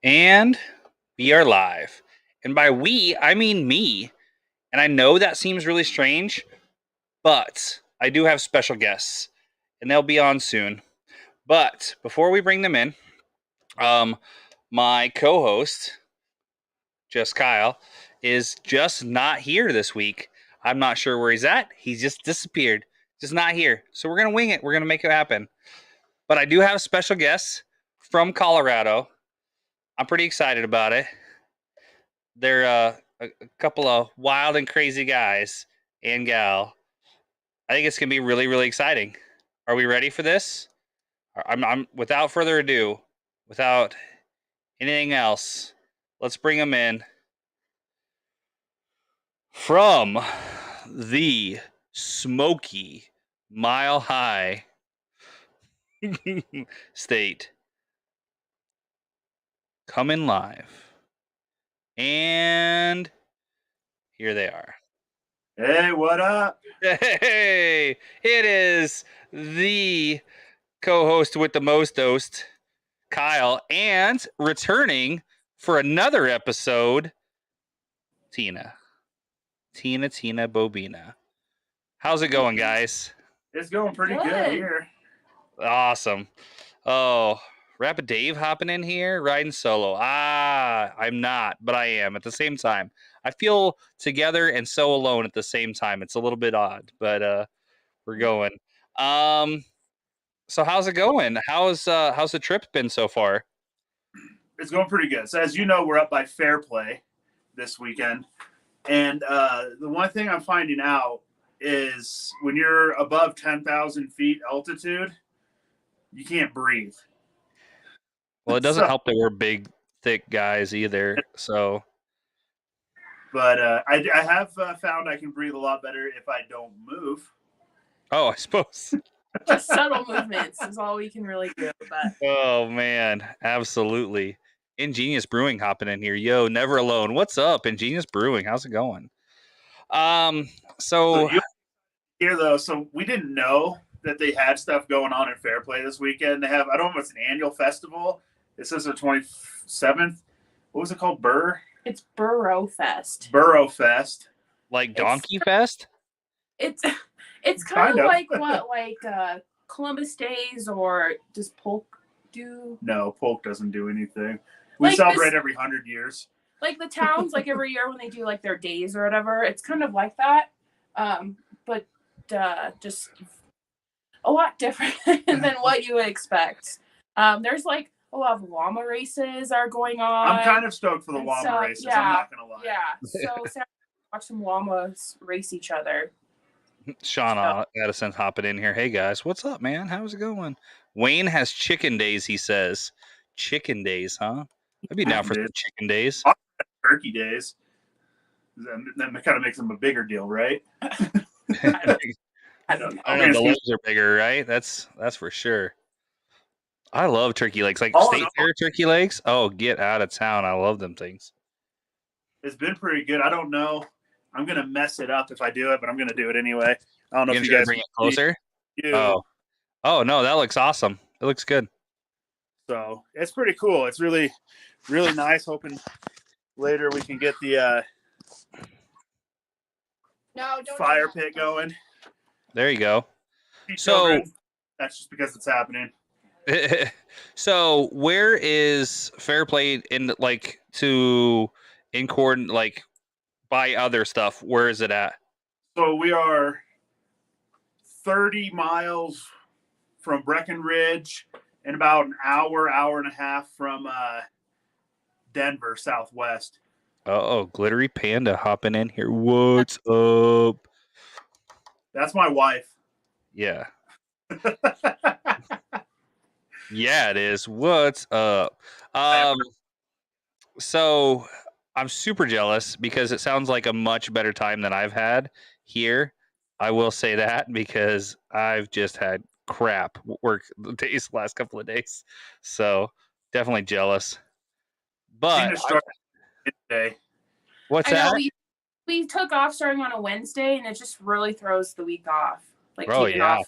And we are live. And by we, I mean me. And I know that seems really strange, but I do have special guests, and they'll be on soon. But before we bring them in, my co-host, just Kyle, is just not here this week. I'm not sure where he's at. He's just disappeared. Just not here. So we're gonna wing it. We're gonna make it happen. But I do have special guests from Colorado. I'm pretty excited about it. They're a couple of wild and crazy guys and gal. I think it's gonna be really, really exciting. Are we ready for this? I'm without further ado, without anything else, let's bring them in from the Smoky Mile High state. Coming live. And here they are. Hey, what up? Hey, it is the co-host with the most host, Kyle, and returning for another episode, Tina Bobina. How's it going, guys? It's going pretty good here. Awesome. Oh, Rapid Dave hopping in here, riding solo. I'm not, but I am at the same time. I feel together and so alone at the same time. It's a little bit odd, but we're going. So how's it going? How's the trip been so far? It's going pretty good. So as you know, we're up by Fair Play this weekend. And the one thing I'm finding out is when you're above 10,000 feet altitude, you can't breathe. Well, it doesn't help that we're big, thick guys either. So, but I have found I can breathe a lot better if I don't move. Oh, I suppose. Just subtle movements is all we can really do. But oh man, absolutely. Ingenious Brewing hopping in here. Yo, never alone. What's up, Ingenious Brewing? How's it going? So here though, so we didn't know that they had stuff going on in Fair Play this weekend. They have, I don't know if it's an annual festival. It says the 27th. What was it called? It's Burrow Fest. Burrow Fest. Like Donkey Fest? It's kind of like what, like Columbus Days, or does Polk do? No, Polk doesn't do anything. We like celebrate every 100 years. Like the towns, like every year when they do like their days or whatever, it's kind of like that. But just a lot different than what you would expect. There's like a lot of llama races are going on. I'm kind of stoked for the llama races. Yeah, I'm not gonna lie. Yeah, so watch some llamas race each other. Shauna Addison hopping in here. Hey guys, what's up, man? How's it going? Wayne has chicken days, he says. Chicken days, huh? I'd be down for some chicken days. Turkey days. That kind of makes them a bigger deal, right? I don't know. The legs are bigger, right? That's for sure. I love turkey legs. Like state fair turkey legs. Oh, get out of town. I love them things. It's been pretty good. I don't know. I'm going to mess it up if I do it, but I'm going to do it anyway. I don't know if you guys bring it closer. Oh, no, that looks awesome. It looks good. So it's pretty cool. It's really, really nice. Hoping later we can get the fire pit going. There you go. So that's just because it's happening. So where is Fair Play in like to in coordinate like buy other stuff? Where is it at? So we are 30 miles from Breckenridge and about an hour and a half from Denver, Southwest. Oh, Glittery Panda hopping in here. What's up? That's my wife. Yeah. Yeah, it is. What's up? So I'm super jealous because it sounds like a much better time than I've had here. I will say that because I've just had crap work the last couple of days. So definitely jealous. But what's that? We took off starting on a Wednesday, and it just really throws the week off. Like off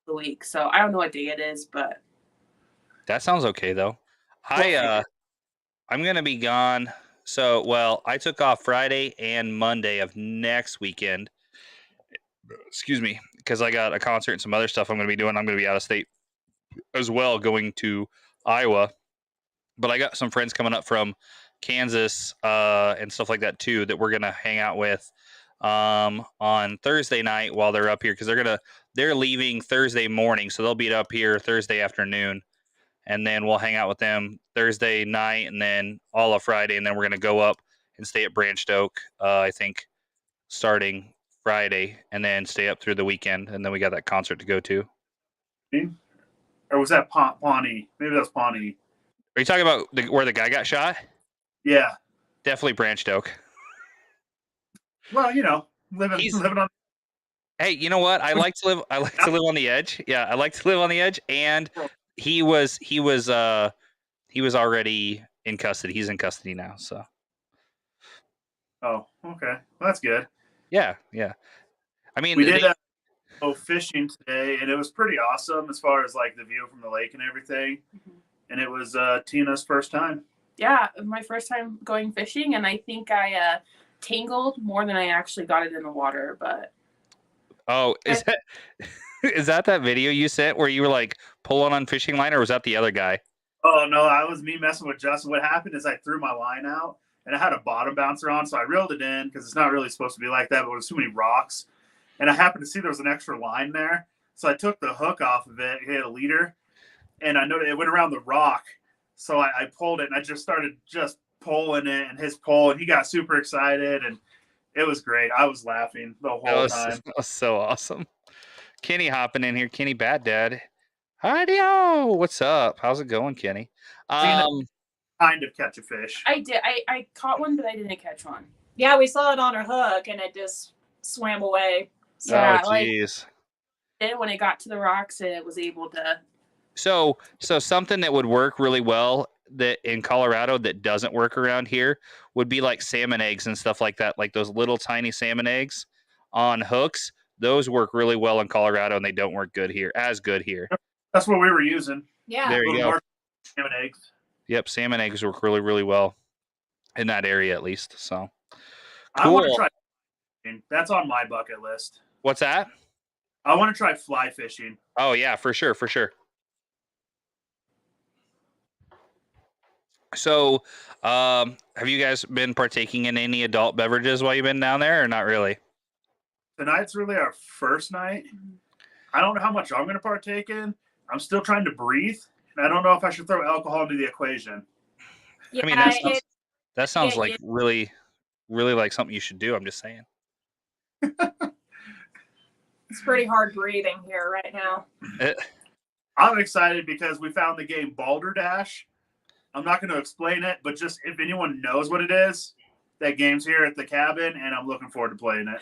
the week. So I don't know what day it is, but that sounds okay though. I I'm going to be gone. So, well, I took off Friday and Monday of next weekend. Excuse me, because I got a concert and some other stuff I'm going to be doing. I'm going to be out of state as well, going to Iowa. But I got some friends coming up from Kansas and stuff like that too that we're going to hang out with on Thursday night while they're up here, because they're leaving Thursday morning, so they'll be up here Thursday afternoon. And then we'll hang out with them Thursday night and then all of Friday. And then we're going to go up and stay at Branched Oak, I think, starting Friday, and then stay up through the weekend. And then we got that concert to go to. Or was that Pawnee? Maybe that's Pawnee. Are you talking about where the guy got shot? Yeah. Definitely Branched Oak. Well, living on. Hey, you know what? I like to live on the edge. Yeah, I like to live on the edge. And he was already in custody. He's in custody now. So. Oh, okay. Well, that's good. Yeah. I mean, we did go fishing today, and it was pretty awesome as far as like the view from the lake and everything. Mm-hmm. And it was Tina's first time. Yeah, my first time going fishing, and I think I tangled more than I actually got it in the water. But is that video you sent where you were like pulling on fishing line, or was that the other guy? Oh no, that was me messing with Justin. What happened is I threw my line out, and I had a bottom bouncer on, so I reeled it in because it's not really supposed to be like that, but there's too many rocks. And I happened to see there was an extra line there, so I took the hook off of it. It had a leader, and I noticed it went around the rock. So I pulled it, and I just started pulling it, and his pull, and he got super excited, and it was great. I was laughing the whole time. That was so awesome. Kenny hopping in here. Kenny Bad Dad. Hi-dio. What's up? How's it going, Kenny? Kind of catch a fish. I did. I caught one, but I didn't catch one. Yeah, we saw it on her hook, and it just swam away. So, oh, jeez. Then when it got to the rocks, it was able to. So something that would work really well that in Colorado that doesn't work around here would be like salmon eggs and stuff like that, like those little tiny salmon eggs on hooks. Those work really well in Colorado, and they don't work as good here. That's what we were using. Yeah. There you go. Salmon eggs. Yep, salmon eggs work really, really well in that area at least. So cool. I want to try. That's on my bucket list. What's that? I want to try fly fishing. Oh yeah, for sure. So, have you guys been partaking in any adult beverages while you've been down there, or not really? Tonight's really our first night. I don't know how much I'm going to partake in. I'm still trying to breathe, and I don't know if I should throw alcohol into the equation. Yeah, I mean, that sounds like really, really like something you should do. I'm just saying. It's pretty hard breathing here right now. I'm excited because we found the game Balderdash. I'm not going to explain it, but just if anyone knows what it is, that game's here at the cabin, and I'm looking forward to playing it.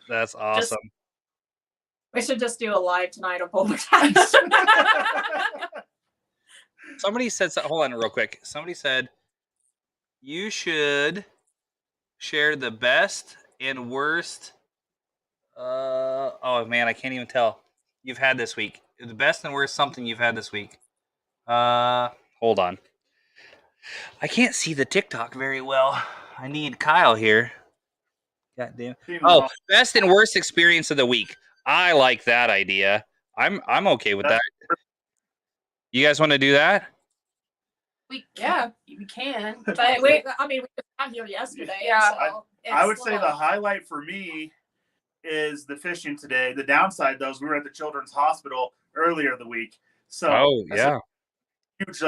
That's awesome. We should just do a live tonight of Balderdash. Somebody said, hold on real quick. Somebody said, you should share the best and worst. Oh man, I can't even tell. You've had this week. The best and worst something you've had this week. Hold on. I can't see the TikTok very well. I need Kyle here. God damn. Oh, best and worst experience of the week. I like that idea. I'm okay with that. You guys want to do that? We can. But we got here yesterday. Yeah. So I would say the highlight for me is the fishing today. The downside, though, is we were at the Children's Hospital earlier the week. So huge,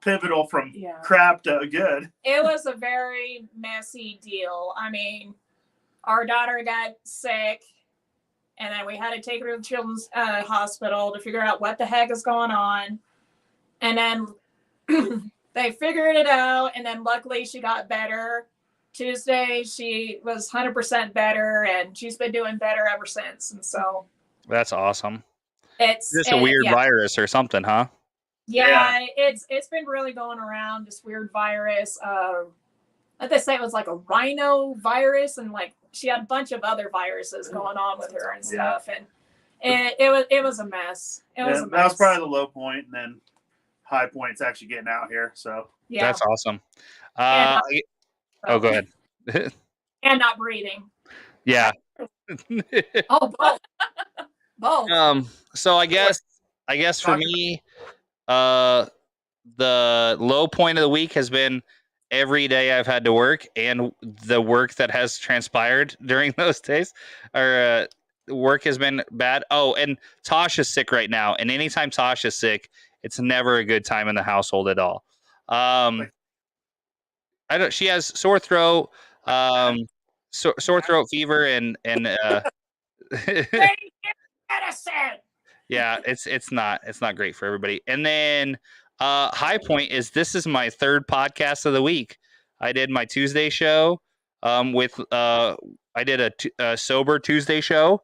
pivotal from crap to good. It was a very messy deal. I mean, our daughter got sick, and then we had to take her to the Children's Hospital to figure out what the heck is going on. And then they figured it out, and then luckily she got better. Tuesday, she was 100% better, and she's been doing better ever since. And so that's awesome. It's just a weird virus or something, huh? Yeah, it's been really going around, this weird virus. Like they say, it was like a rhino virus, and like she had a bunch of other viruses going on with her and stuff, and it was a mess. It was a mess. That was probably the low point, and then high point it's actually getting out here. So Yeah. That's awesome. And Oh, go ahead. And not breathing. Yeah. Oh, both. Both. So I guess for me, the low point of the week has been every day I've had to work, and the work that has transpired during those days, or work has been bad. Oh, and Tosh is sick right now, and anytime Tosh is sick, it's never a good time in the household at all. She has sore throat, sore throat fever, and Medicine. yeah, it's not great for everybody. And then high point is this is my third podcast of the week. I did my Tuesday show with I did a sober Tuesday show,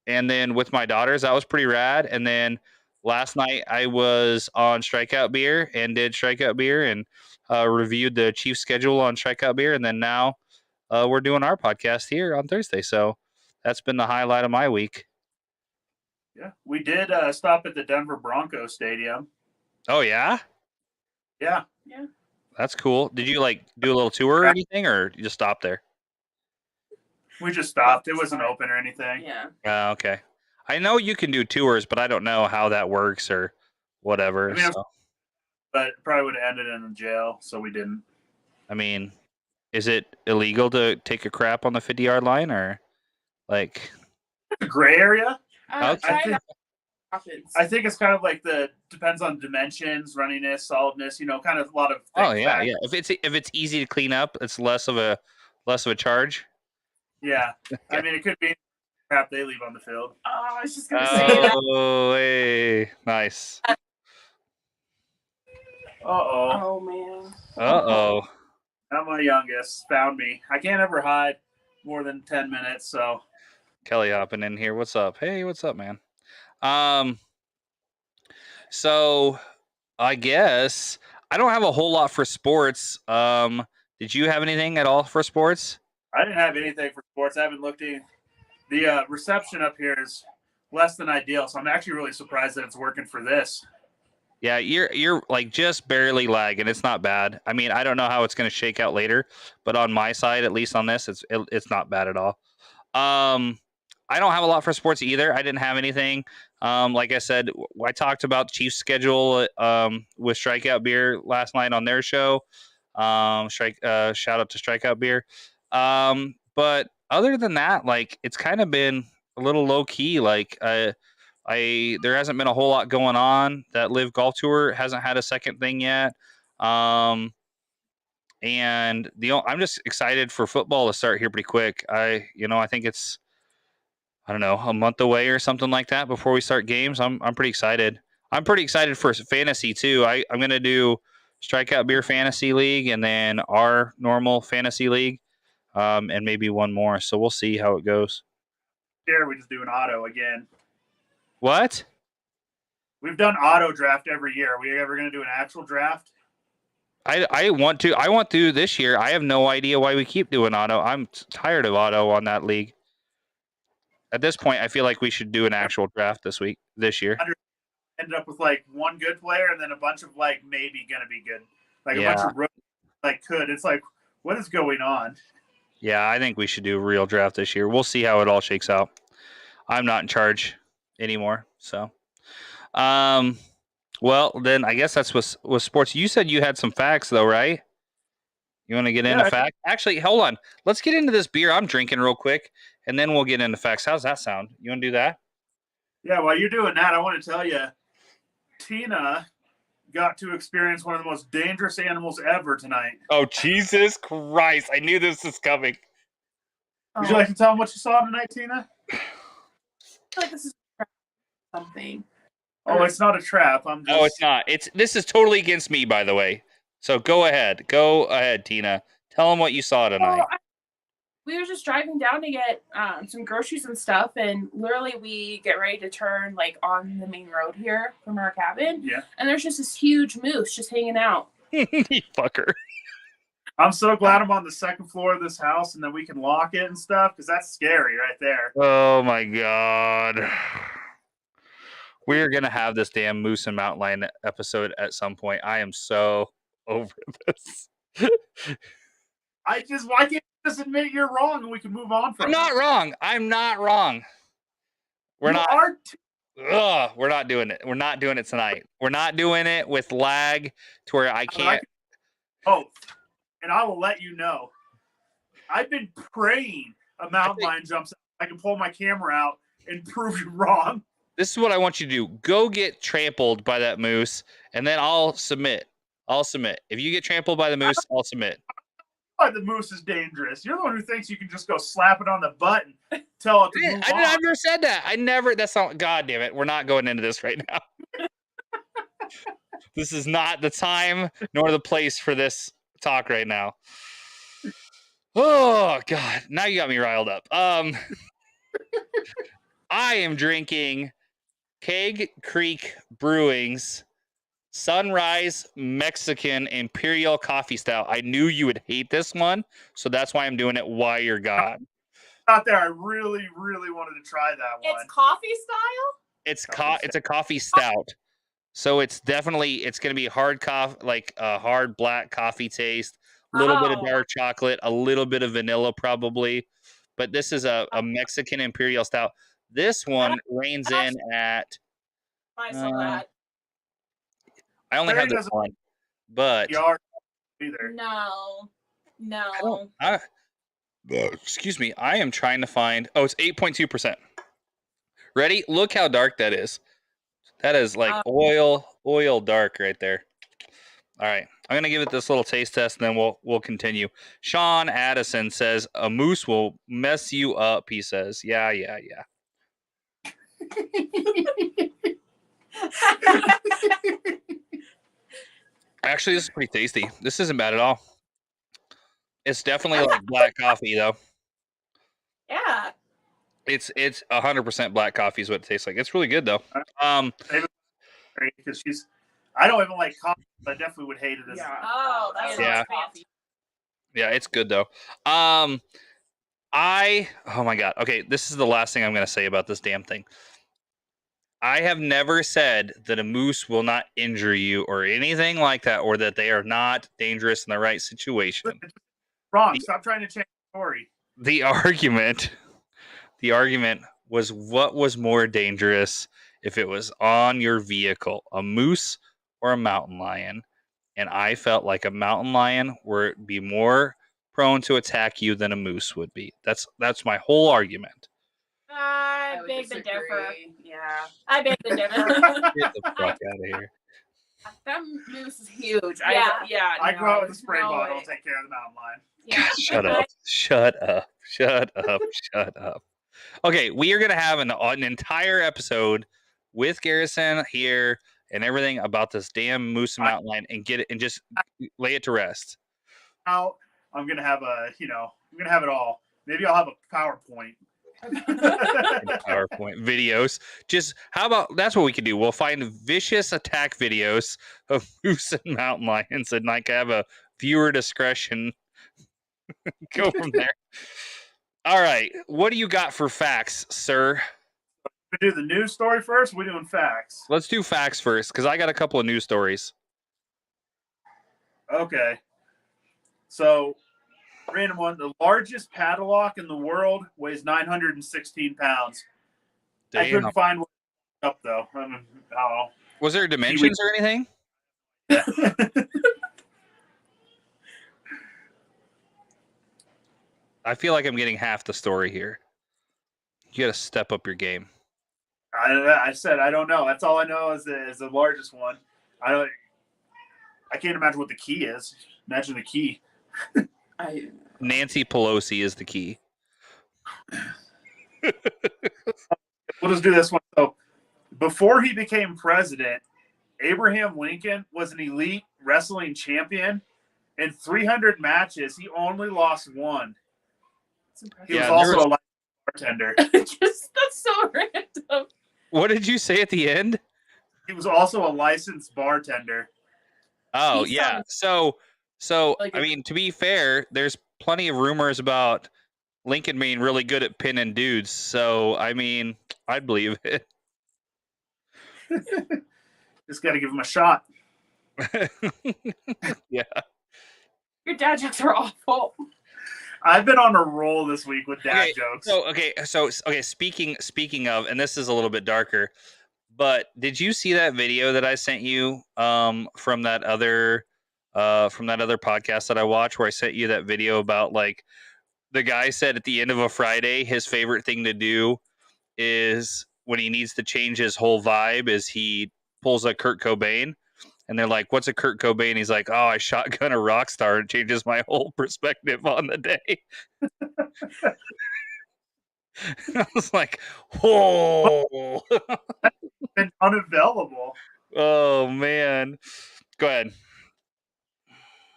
and then with my daughters, that was pretty rad. And then last night I was on Strikeout Beer and did Strikeout Beer and reviewed the Chiefs schedule on Strikeout Beer, and then now we're doing our podcast here on Thursday. So that's been the highlight of my week. yeah, we did stop at the Denver Broncos Stadium. Oh yeah, Yeah, that's cool. Did you like do a little tour or anything, or you just stop there? we just stopped. It wasn't open or anything. Yeah. Okay. I know you can do tours, but I don't know how that works or whatever. I mean, so. But it probably would have ended in a jail, so we didn't. I mean, is it illegal to take a crap on the 50-yard line, or like? It's a gray area. Okay. I think it's kind of like depends on dimensions, runniness, solidness. Kind of a lot of. Oh yeah, yeah. If it's easy to clean up, it's less of a charge. Yeah, I mean, it could be crap they leave on the field. Oh, I was just gonna say that. Oh, hey, nice. Uh-oh. Oh man. Uh-oh. Not my youngest. Found me. I can't ever hide more than 10 minutes, so. Kelly hopping in here. What's up? Hey, what's up, man? So I guess I don't have a whole lot for sports. Did you have anything at all for sports? I didn't have anything for sports. I haven't looked at the reception up here is less than ideal, so I'm actually really surprised that it's working for this. Yeah, you're like just barely lagging. It's not bad. I mean, I don't know how it's going to shake out later, but on my side, at least on this, it's not bad at all. I don't have a lot for sports either. I didn't have anything. Like I said, I talked about Chiefs schedule with Strikeout Beer last night on their show. Shout out to Strikeout Beer. But other than that, like it's kind of been a little low key. Like there hasn't been a whole lot going on. That Live Golf Tour hasn't had a second thing yet. And I'm just excited for football to start here pretty quick. I think it's, I don't know, a month away or something like that before we start games. I'm pretty excited. I'm pretty excited for fantasy too. I'm going to do Strikeout Beer Fantasy League and then our normal fantasy league, and maybe one more. So we'll see how it goes. Here we just do an auto again. What? We've done auto draft every year. Are we ever going to do an actual draft? I want to this year. I have no idea why we keep doing auto. I'm tired of auto on that league. At this point, I feel like we should do an actual draft this year. Ended up with like one good player and then a bunch of like maybe going to be good. Like Yeah. a bunch of rookies like could. It's like, what is going on? Yeah, I think we should do a real draft this year. We'll see how it all shakes out. I'm not in charge anymore, so. Well, then I guess that's with sports. You said you had some facts, though, right? You want to get into facts? Actually, hold on. Let's get into this beer I'm drinking real quick, and then we'll get into facts. How's that sound? You want to do that? Yeah, while you're doing that, I want to tell you, Tina got to experience one of the most dangerous animals ever tonight. Oh, Jesus Christ. I knew this was coming. Would you like to tell them what you saw tonight, Tina? I feel like this is something. Oh, it's not a trap. No, it's not. This is totally against me, by the way. So go ahead. Go ahead, Tina. Tell them what you saw tonight. We were just driving down to get some groceries and stuff, and literally we get ready to turn like on the main road here from our cabin. Yeah. And there's just this huge moose just hanging out. You fucker. I'm so glad I'm on the second floor of this house and then we can lock it and stuff because that's scary right there. Oh, my God. We're gonna have this damn moose and mountain lion episode at some point. I am so over this. why can't you just admit you're wrong and we can move on from I'm not it? wrong. I'm not wrong. We're You not. are We're not doing it. We're not doing it tonight. We're not doing it with lag to where I can't. both, and I will let you know. I've been praying a mountain lion jumps out. I can pull my camera out and prove you wrong. This is what I want you to do. Go get trampled by that moose, and then I'll submit. If you get trampled by the moose, I'll submit. Why the moose is dangerous? You're the one who thinks you can just go slap it on the butt and tell it to move on. I never said that. That's not. God damn it. We're not going into this right now. This is not the time nor the place for this talk right now. Oh God! Now you got me riled up. I am drinking Keg Creek Brewing's Sunrise Mexican Imperial Coffee Stout. I knew you would hate this one, so that's why I'm doing it while you're gone. Out there, I really, really wanted to try that one. It's coffee style? It's a coffee stout. So it's going to be hard coffee, like a hard black coffee taste, a little bit of dark chocolate, a little bit of vanilla probably. But this is a Mexican Imperial Stout. This one reigns in at... I saw that. I only have this one, but... Either. No. Excuse me. I am trying to find... Oh, it's 8.2%. Ready? Look how dark that is. That is like oil dark right there. All right. I'm going to give it this little taste test, and then we'll continue. Sean Addison says, a moose will mess you up, he says. Yeah. Actually, this is pretty tasty. This isn't bad at all. It's definitely like black coffee, though. Yeah. It's 100% black coffee is what it tastes like. It's really good, though. Because I don't even like coffee, but I definitely would hate it as That's coffee. Yeah, it's good though. Oh my God. Okay, this is the last thing I'm going to say about this damn thing. I have never said that a moose will not injure you or anything like that, or that they are not dangerous in the right situation. Wrong. Stop trying to change the story. The argument was what was more dangerous if it was on your vehicle, a moose or a mountain lion. And I felt like a mountain lion would be more prone to attack you than a moose would be. That's my whole argument. I beg to differ. Yeah. I beg to differ. Get the fuck out of here. That moose is huge. Yeah. I go out with a spray bottle and take care of the mountain lion. Yeah. Shut up. Okay, we are going to have an entire episode with Garrison here and everything about this damn moose and mountain lion and get it and just lay it to rest. Now I'm going to have I'm going to have it all. Maybe I'll have a PowerPoint. PowerPoint videos. Just how about that's what we could do. We'll find vicious attack videos of moose and mountain lions and like have a viewer discretion. Go from there. All right. What do you got for facts, sir? We do the news story first. We're doing facts. Let's do facts first, because I got a couple of news stories. Okay. So, random one. The largest padlock in the world weighs 916 pounds. Damn. I couldn't find one up, though. Was there dimensions or anything? I feel like I'm getting half the story here. You got to step up your game. I said I don't know. That's all I know is the largest one. I can't imagine what the key is. Imagine the key. Nancy Pelosi is the key. We'll just do this one. So, before he became president, Abraham Lincoln was an elite wrestling champion. In 300 matches, he only lost one. He was also a bartender. That's so random. What did you say at the end? He was also a licensed bartender. Oh, yeah. So I mean, to be fair, there's plenty of rumors about Lincoln being really good at pinning dudes. So, I mean, I'd believe it. Just got to give him a shot. Yeah. Your dad jokes are awful. I've been on a roll this week with dad jokes. So speaking of, and this is a little bit darker, but did you see that video that I sent you from that other podcast that I watched, where I sent you that video about, like, the guy said at the end of a Friday his favorite thing to do is, when he needs to change his whole vibe, is he pulls a Kurt Cobain. And they're like, "What's a Kurt Cobain?" He's like, "Oh, I shotgun a rock star. It changes my whole perspective on the day." I was like, "Whoa!" Been unavailable. Oh man, go ahead.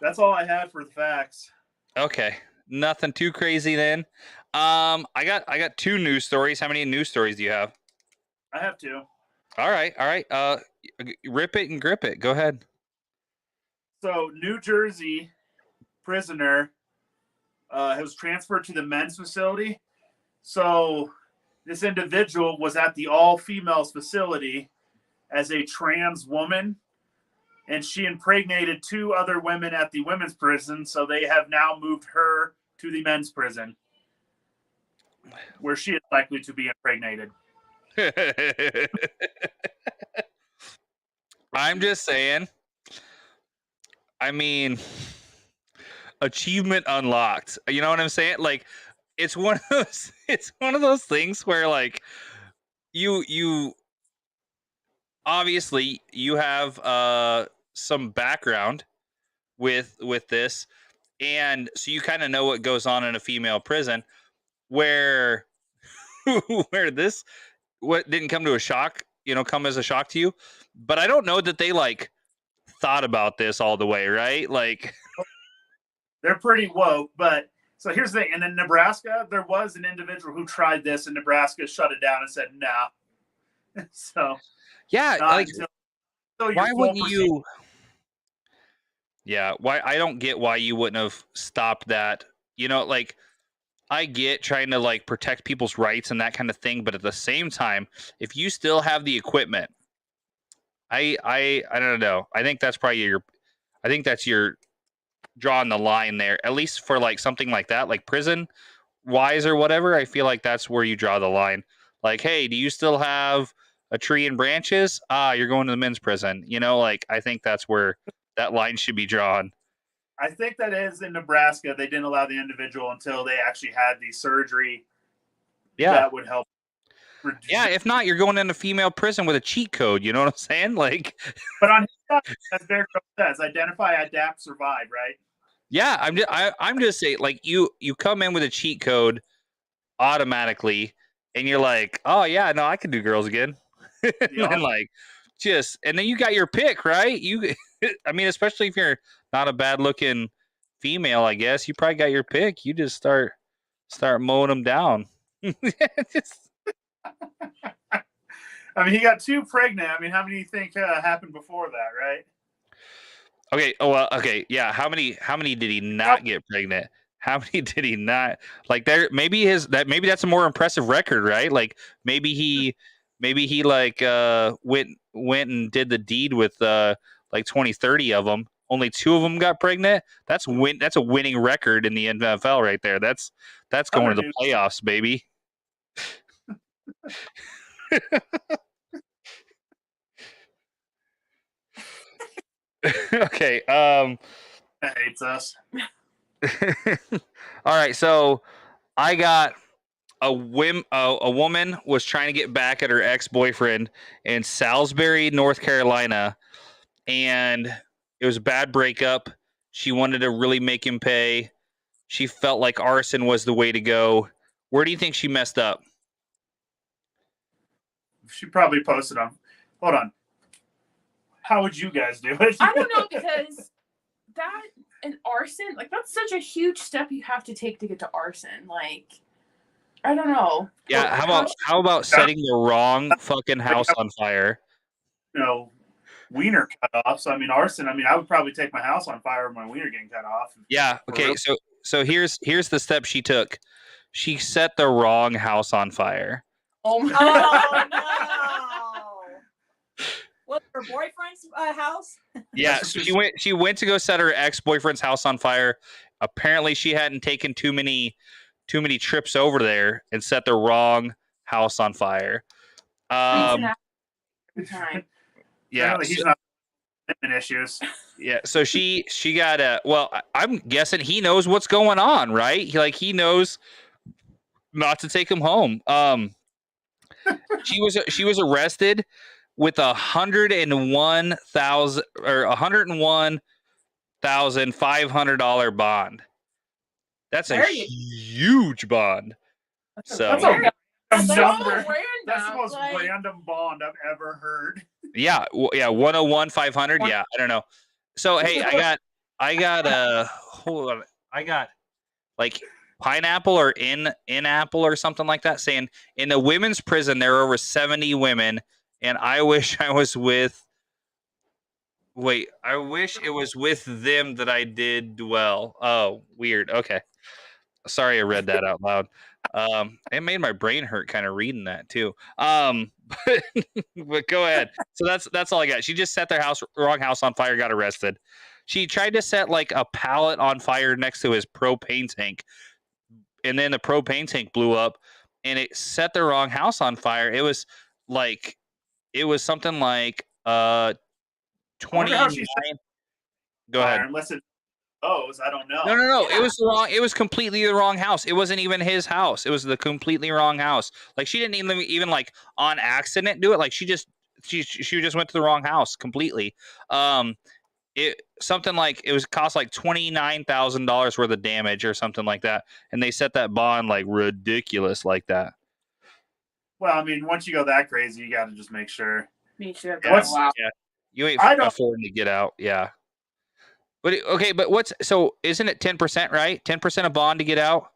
That's all I had for the facts. Okay, nothing too crazy then. I got 2 news stories. How many news stories do you have? I have 2. All right. Rip it and grip it. Go ahead. So, New Jersey prisoner was transferred to the men's facility. So, this individual was at the all-females facility as a trans woman, and she impregnated 2 other women at the women's prison. So, they have now moved her to the men's prison, where she is likely to be impregnated. I'm just saying. I mean, achievement unlocked. You know what I'm saying? Like, it's one of those things where, like, you obviously you have some background with this, and so you kind of know what goes on in a female prison, where this what didn't come as a shock to you, but I don't know that they, like, thought about this all the way, right? Like, they're pretty woke. But so here's the thing: and in Nebraska, there was an individual who tried this, and Nebraska shut it down and said, "Nah." So yeah, like, why wouldn't you? Yeah, why? I don't get why you wouldn't have stopped that. Like, I get trying to, like, protect people's rights and that kind of thing, but at the same time, if you still have the equipment, I don't know. I think that's probably your drawing the line there, at least for, like, something like that, like prison wise or whatever. I feel like that's where you draw the line. Like, hey, do you still have a tree and branches? You're going to the men's prison. Like, I think that's where that line should be drawn. I think that is in Nebraska. They didn't allow the individual until they actually had the surgery. Yeah, that would help. Yeah, if not, you're going into female prison with a cheat code. You know what I'm saying? Like, but on his side, as Bear says, identify, adapt, survive. Right? Yeah, I'm just saying, like, you come in with a cheat code automatically, and you're like, oh yeah, no, I can do girls again. And, like, and then you got your pick, right? I mean, especially if you're not a bad looking female, I guess you probably got your pick. You just start mowing them down. I mean, he got 2 pregnant. I mean, how many do you think happened before that, right? Okay. Oh, well, okay. Yeah. How many did he not get pregnant? How many did he not, like, there? Maybe that's a more impressive record, right? Like, maybe he like went and did the deed with like 20, 30 of them. Only 2 of them got pregnant. That's a winning record in the NFL right there. That's going to the playoffs, baby. Okay. That hates us. All right. So I got a woman was trying to get back at her ex-boyfriend in Salisbury, North Carolina, and it was a bad breakup. She wanted to really make him pay. She felt like arson was the way to go. Where do you think she messed up? She probably posted on. Hold on. How would you guys do it? I don't know, because that and arson, like, that's such a huge step you have to take to get to arson. Like, I don't know. Yeah, how about setting the wrong fucking house on fire? Wiener cut off. So I mean, arson. I mean, I would probably take my house on fire with my wiener getting cut off. Yeah. Okay. So here's the step she took. She set the wrong house on fire. Oh my Oh no! her boyfriend's house. Yeah, so she went to go set her ex-boyfriend's house on fire. Apparently, she hadn't taken too many trips over there and set the wrong house on fire. Time. Yeah, he's not having issues. Yeah, so she got a. Well, I'm guessing he knows what's going on, right? He knows not to take him home. She was arrested with $101,500 bond. That's a huge bond. That's a number. That's the most random bond I've ever heard. Yeah, 101,500. Yeah, I don't know. So hey, I got hold on. I got like Pineapple or in Apple or something like that saying in the women's prison there are over 70 women, and I wish I was with. Wait, I wish it was with them that I did dwell. Oh, weird. Okay. Sorry I read that out loud. It made my brain hurt kind of reading that too. But go ahead. So that's all I got. She just set their wrong house on fire, got arrested. She tried to set like a pallet on fire next to his propane tank, and then the propane tank blew up, and it set the wrong house on fire. It was something like 29. Go ahead. Unless it goes, I don't know. No. Yeah. It was wrong. It was completely the wrong house. It wasn't even his house. It was the completely wrong house. Like she didn't even like on accident do it. Like she just went to the wrong house completely. It cost like $29,000 worth of damage or something like that, and they set that bond like ridiculous like that. Well, I mean, once you go that crazy, you got to just make sure. Yeah, you ain't affording to get out. Yeah. But isn't it 10%, right? 10% of bond to get out?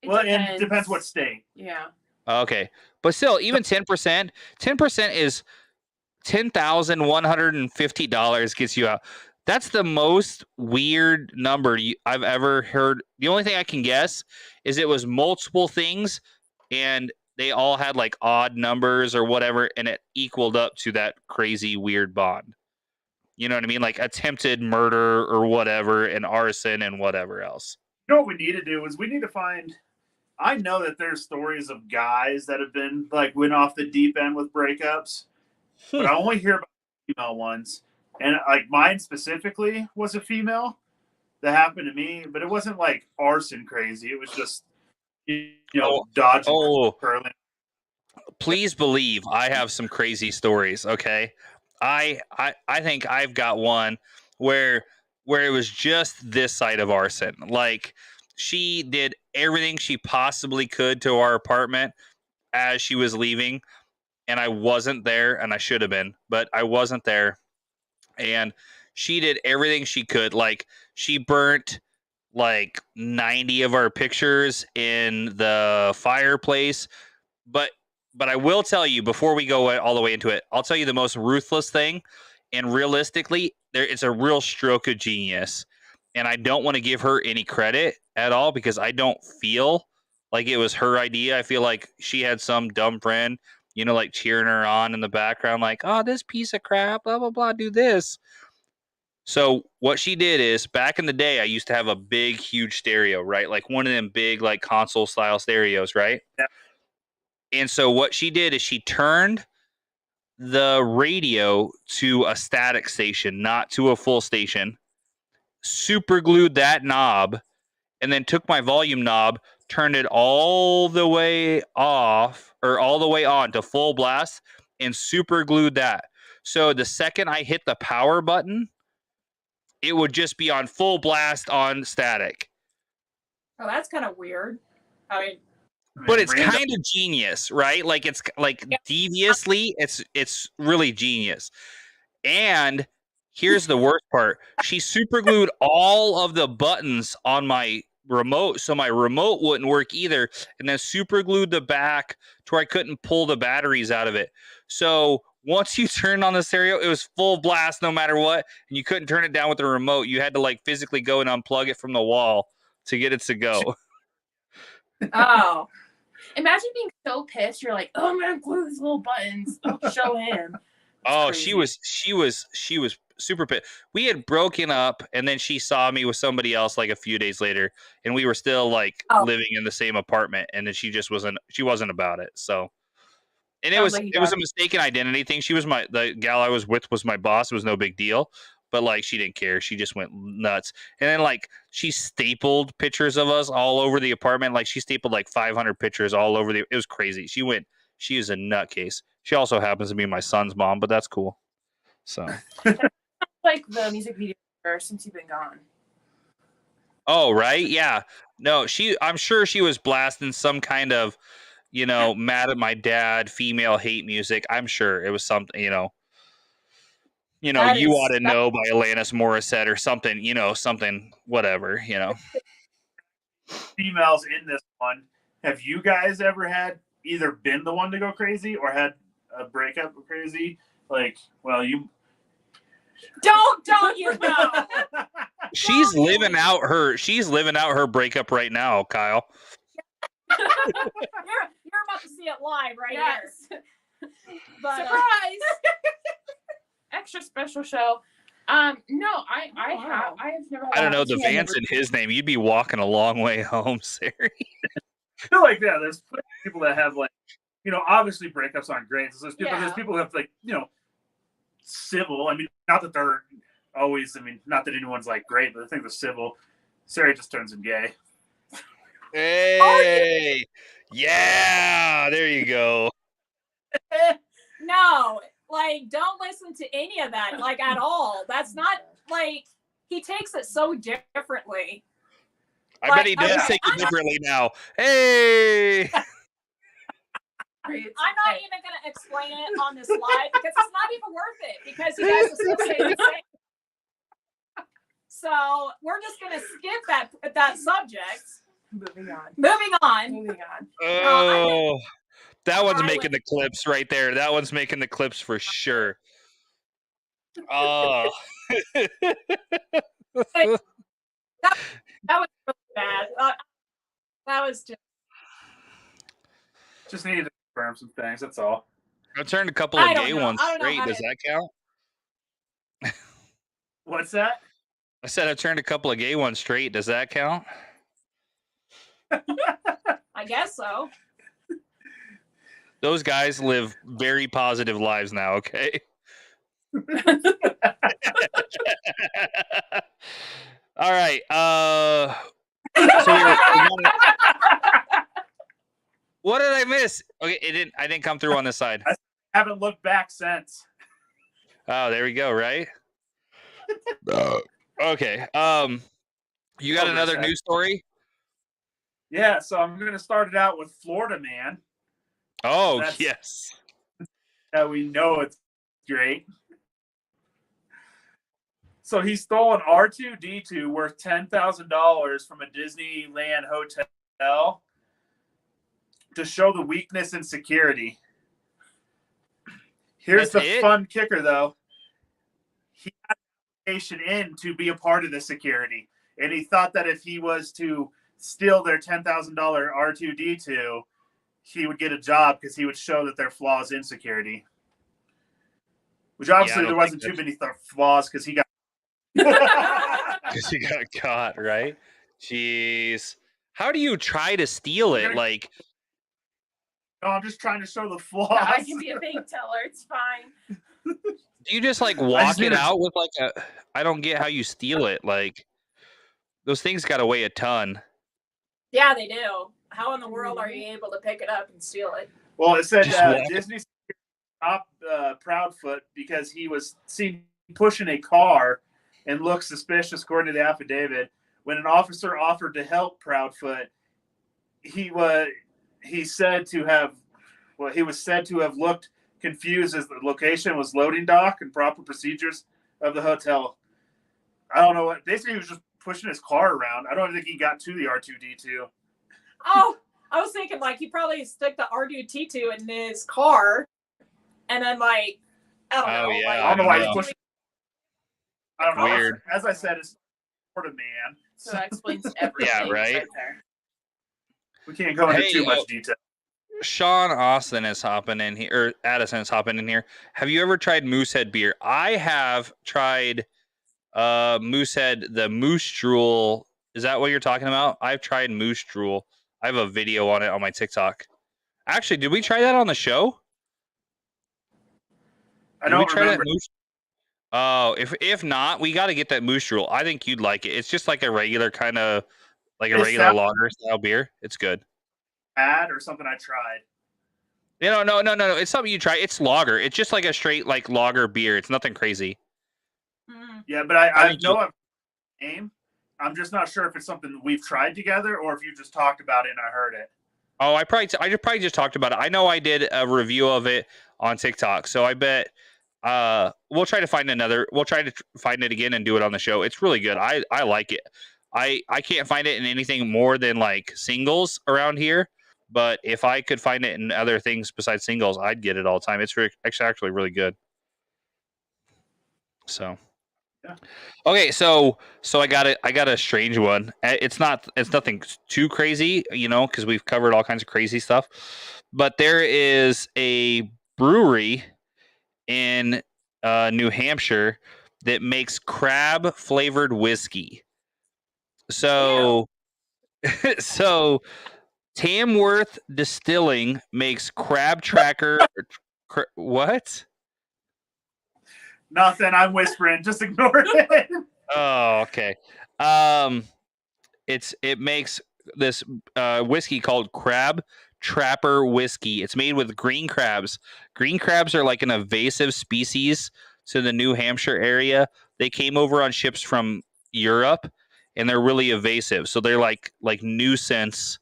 It depends what state. Yeah. Okay. But still, even 10% is $10,150 gets you out. That's the most weird number I've ever heard. The only thing I can guess is it was multiple things and they all had like odd numbers or whatever, and it equaled up to that crazy weird bond. You know what I mean? Like attempted murder or whatever, and arson and whatever else. You know what we need to do is we need to find. I know that there's stories of guys that have been like went off the deep end with breakups, but I only hear about female ones. And like mine specifically was a female that happened to me, but it wasn't like arson crazy. It was just dodging. Curling. Please believe I have some crazy stories. Okay. I think I've got one where it was just this side of arson. Like she did everything she possibly could to our apartment as she was leaving, and I wasn't there, and I should have been, but I wasn't there. And she did everything she could. Like she burnt like 90 of our pictures in the fireplace, but I will tell you before we go all the way into it, I'll tell you the most ruthless thing. And realistically, it's a real stroke of genius. And I don't want to give her any credit at all because I don't feel like it was her idea. I feel like she had some dumb friend, like cheering her on in the background, like, oh, this piece of crap, blah, blah, blah, do this. So what she did is back in the day, I used to have a big, huge stereo, right? Like one of them big, like console style stereos, right? Yeah. And so what she did is she turned the radio to a static station, not to a full station, super glued that knob, and then took my volume knob, turned it all the way off or all the way on to full blast and super glued that. So the second I hit the power button, it would just be on full blast on static. Oh, that's kind of weird. I mean, but it's kind of genius, right? Like it's like deviously, it's really genius. And here's the worst part. She super glued all of the buttons on my remote so my remote wouldn't work either, and then super glued the back to where I couldn't pull the batteries out of it. So once you turned on the stereo, it was full blast no matter what, and you couldn't turn it down with the remote. You had to like physically go and unplug it from the wall to get it to go. Oh. Imagine being so pissed. You're like, oh, I'm going to glue these little buttons. I'll show him. Oh, crazy. she was super pissed. We had broken up, and then she saw me with somebody else like a few days later, and we were still like living in the same apartment, and then she wasn't about it. So, and Sounds like it was a mistaken identity thing. The gal I was with was my boss. It was no big deal, but like she didn't care. She just went nuts, and then like she stapled pictures of us all over the apartment. Like she stapled like 500 pictures all over it was crazy. She is a nutcase. She also happens to be my son's mom, but that's cool. So, like the music video Since You've Been Gone. oh right, yeah. No, I'm sure she was blasting some kind of, mad at my dad, female hate music. I'm sure it was something, You Ought to Know by Alanis Morissette or something, something, whatever, Females in this one. Have you guys ever either been the one to go crazy or had a breakup crazy? Like, well, you Don't you know? She's living out her breakup right now, Kyle. You're about to see it live right here. But, surprise! Extra special show. No, I have never. I don't know the Vance in his name. You'd be walking a long way home, Sari. I feel like there's people that have like, obviously breakups aren't great. So there's people who have like, civil. I mean, not that they're always. I mean, not that anyone's like great, but I think they're civil. Sari just turns him gay. Hey, yeah, there you go. No, like, don't listen to any of that, like, at all. That's not, like, he takes it so differently. I bet he does take it differently now. Hey! I'm not even going to explain it on this live because it's not even worth it because you guys will still say the same. So we're just going to skip that subject. Moving on. Oh, that one's making the clips right there. That one's making the clips for sure. Oh. That was really bad. That was just needed to confirm some things. That's all. I turned a couple of gay ones straight. Does that count? What's that? I said I turned a couple of gay ones straight. Does that count? I guess so. Those guys live very positive lives now, okay? All right. What did I miss? Okay, I didn't come through on this side. I haven't looked back since. Oh, there we go, right? Okay. You got another news story? Yeah, so I'm going to start it out with Florida Man. Oh, yes. We know it's great. So he stole an R2-D2 worth $10,000 from a Disneyland hotel to show the weakness in security. Here's the fun kicker, though. He had an application in to be a part of the security, and he thought that if he was to steal their $10,000 R2-D2, he would get a job because he would show that there are flaws in security. Which obviously there wasn't too many flaws because he got because he got caught, right? Jeez. How do you try to steal it? Like, no, I'm just trying to show the flaws. No, I can be a bank teller. It's fine. Do you just like walk it out with like a? I don't get how you steal it. Like, those things got to weigh a ton. Yeah, they do. How in the world are you able to pick it up and steal it? Well, it said Disney stopped Proudfoot because he was seen pushing a car and looked suspicious, according to the affidavit. When an officer offered to help Proudfoot, he was said to have looked confused as the location was loading dock and proper procedures of the hotel. I don't know what. Basically, he was just pushing his car around. I don't think he got to the R2-D2. Oh, I was thinking like he probably stuck the R2-D2 in his car, and then like I don't know. Yeah, like, I don't know why he's pushing. I don't know. Weird. As I said, it's Florida Man. So that explains everything. Yeah, right. Right there. We can't go into too much detail. Sean Austin is hopping in here, or Addison is hopping in here. Have you ever tried Moosehead beer? I have tried Moosehead, the Moose Drool. Is that what you're talking about? I've tried Moose Drool. I have a video on it on my TikTok. Actually, did we try that on the show? I Did we don't try remember. that Moose? Oh, if not, we got to get that Moose Drool. I think you'd like it. It's just like a regular kind of like a Is regular that- lager style beer. It's good. Ad or something I tried. No. It's something you try. It's lager. It's just like a straight like lager beer. It's nothing crazy. Mm. Yeah, but I think know I've name. I'm just not sure if it's something we've tried together or if you just talked about it and I heard it. Oh, I probably just talked about it. I know I did a review of it on TikTok, so I bet we'll try to find another. We'll try to find it again and do it on the show. It's really good. I like it. I can't find it in anything more than like singles around here. But if I could find it in other things besides singles, I'd get it all the time. It's actually really good. So, yeah. Okay, so I got a strange one. It's nothing too crazy, because we've covered all kinds of crazy stuff. But there is a brewery in New Hampshire that makes crab flavored whiskey. So, so Tamworth Distilling makes Crab Tracker. What? Nothing. I'm whispering. Just ignore it. Oh, okay. It makes this whiskey called Crab Trapper whiskey. It's made with green crabs. Green crabs are like an invasive species to the New Hampshire area. They came over on ships from Europe, and they're really invasive. So they're like nuisance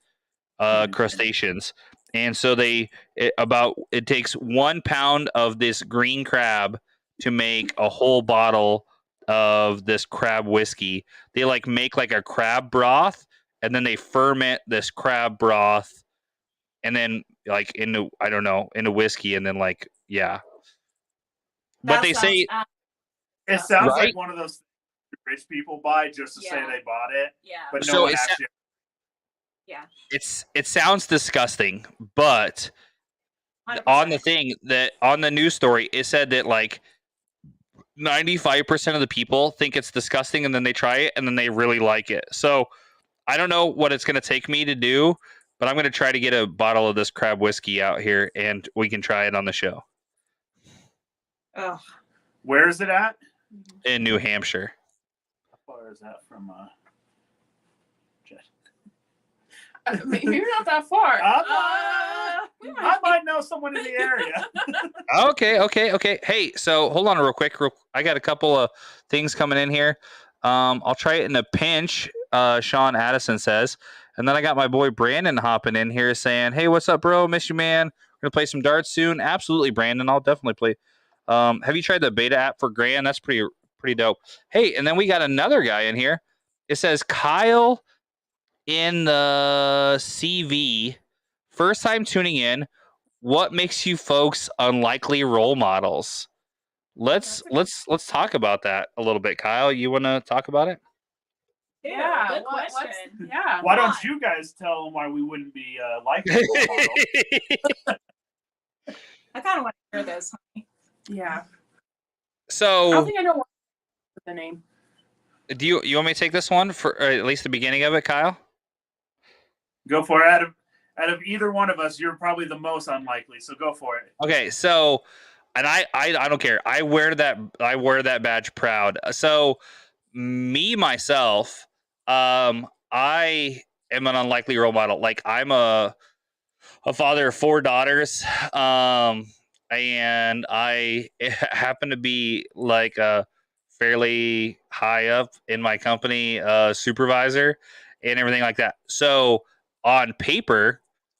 crustaceans. And so it takes 1 pound of this green crab to make a whole bottle of this crab whiskey. They make like a crab broth, and then they ferment this crab broth, and then into whiskey, and then yeah. But they say it sounds right? like one of those rich people buy just to say they bought it. Yeah. But no So one actually. Yeah. It sounds disgusting, but 100%. on the news story, it said that 95% of the people think it's disgusting, and then they try it, and then they really like it. So I don't know what it's going to take me to do, but I'm going to try to get a bottle of this crab whiskey out here, and we can try it on the show. Oh. Where is it at? In New Hampshire. How far is that from? Maybe not that far. I might know someone in the area. Okay. Hey, so hold on real quick. I got a couple of things coming in here. I'll try it in a pinch, Sean Addison says. And then I got my boy Brandon hopping in here saying, hey, what's up, bro? Miss you, man. We're going to play some darts soon. Absolutely, Brandon. I'll definitely play. Have you tried the beta app for Grand? That's pretty dope. Hey, and then we got another guy in here. It says Kyle in the CV. First time tuning in. What makes you folks unlikely role models? Let's talk about that a little bit. Kyle, you want to talk about it? Yeah. Good question. Yeah. Why don't you guys tell them why we wouldn't be like role models? I kind of want to hear this. Yeah. So I don't think I know what the name. Do you want me to take this one for at least the beginning of it, Kyle? Go for it. Out of either one of us, you're probably the most unlikely. So go for it. Okay, so and I don't care. I wear that badge proud. So me myself, I am an unlikely role model. Like I'm a father of 4 daughters, and I happen to be like a fairly high up in my company, supervisor and everything like that. So on paper,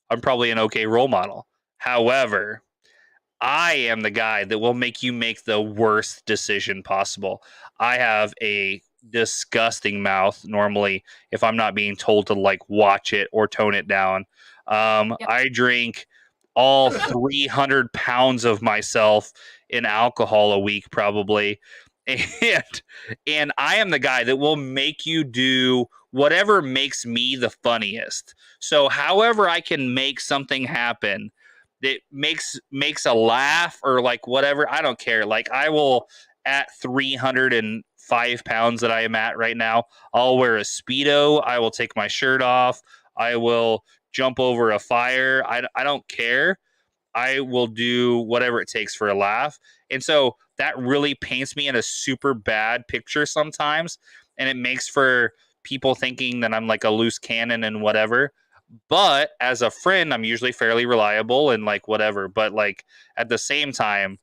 I'm probably an okay role model. However, I am the guy that will make you make the worst decision possible. I have a disgusting mouth normally if I'm not being told to watch it or tone it down. Yep. I drink all 300 pounds of myself in alcohol a week probably. and I am the guy that will make you do whatever makes me the funniest. So however I can make something happen that makes a laugh or like whatever, I don't care. Like I will, at 305 pounds that I am at right now, I'll wear a Speedo. I will take my shirt off. I will jump over a fire. I don't care. I will do whatever it takes for a laugh. And so that really paints me in a super bad picture sometimes. And it makes for people thinking that I'm like a loose cannon and whatever. But as a friend, I'm usually fairly reliable and like whatever. But like at the same time,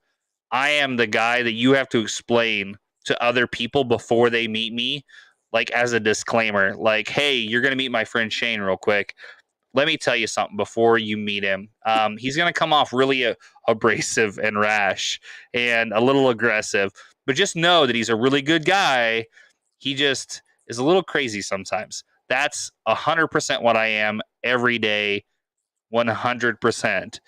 I am the guy that you have to explain to other people before they meet me, like as a disclaimer, like, hey, you're going to meet my friend Shane real quick. Let me tell you something before you meet him. He's going to come off really abrasive and rash and a little aggressive, but just know that he's a really good guy. He just is a little crazy sometimes. That's 100% what I am every day, 100%.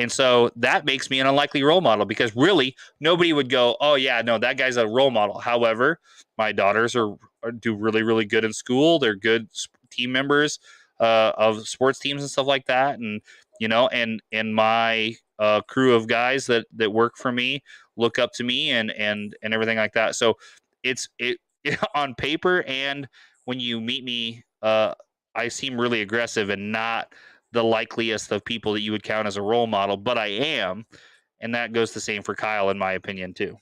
And so that makes me an unlikely role model because really nobody would go, oh, yeah, no, that guy's a role model. However, my daughters do really, really good in school. They're good team members of sports teams and stuff like that. And, and my crew of guys that work for me look up to me and everything like that. So it's on paper. And when you meet me, I seem really aggressive and not the likeliest of people that you would count as a role model, but I am. And that goes the same for Kyle, in my opinion, too.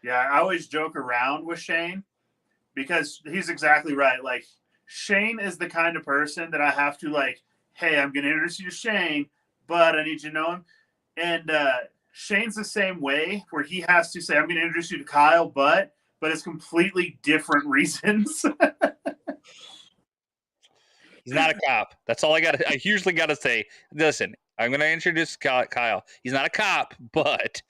Yeah, I always joke around with Shane because he's exactly right. Like, Shane is the kind of person that I have to like, hey, I'm going to introduce you to Shane, but I need you to know him. And Shane's the same way where he has to say, I'm going to introduce you to Kyle, but it's completely different reasons. He's not a cop. That's all I usually got to say. Listen, I'm going to introduce Kyle. He's not a cop, but.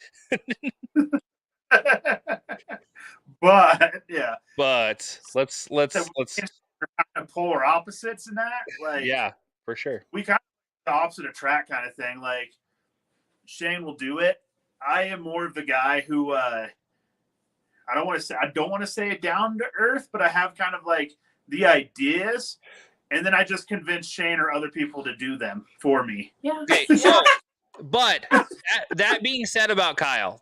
But yeah. But let's kind of polar opposites in that. Like, yeah, for sure. We kind of the opposite attract kind of thing. Like, Shane will do it. I am more of the guy who I don't want to say it down to earth, but I have kind of like the ideas. And then I just convince Shane or other people to do them for me. Yeah. Okay, so, but that being said about Kyle,